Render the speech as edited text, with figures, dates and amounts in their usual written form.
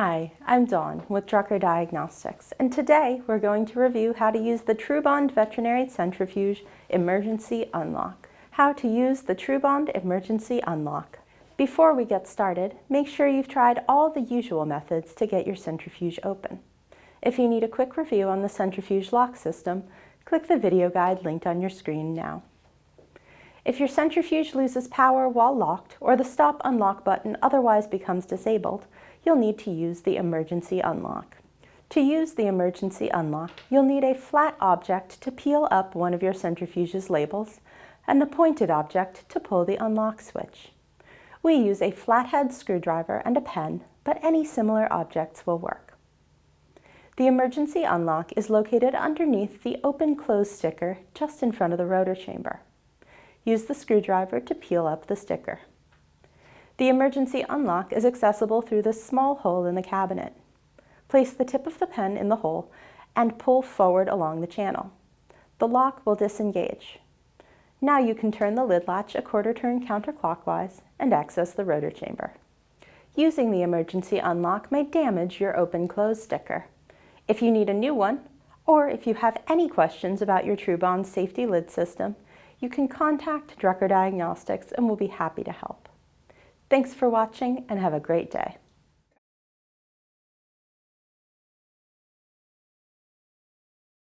Hi, I'm Dawn with Drucker Diagnostics, and today we're going to review how to use the TrueBond Veterinary Centrifuge Emergency Unlock. How to use the TrueBond Emergency Unlock. Before we get started, make sure you've tried all the usual methods to get your centrifuge open. If you need a quick review on the centrifuge lock system, click the video guide linked on your screen now. If your centrifuge loses power while locked or the stop unlock button otherwise becomes disabled, you'll need to use the emergency unlock. To use the emergency unlock, you'll need a flat object to peel up one of your centrifuge's labels and a pointed object to pull the unlock switch. We use a flathead screwdriver and a pen, but any similar objects will work. The emergency unlock is located underneath the open-close sticker just in front of the rotor chamber. Use the screwdriver to peel up the sticker. The emergency unlock is accessible through this small hole in the cabinet. Place the tip of the pen in the hole and pull forward along the channel. The lock will disengage. Now you can turn the lid latch a quarter turn counterclockwise and access the rotor chamber. Using the emergency unlock may damage your open-close sticker. If you need a new one, or if you have any questions about your TrueBond safety lid system, you can contact Drucker Diagnostics and we'll be happy to help. Thanks for watching and have a great day.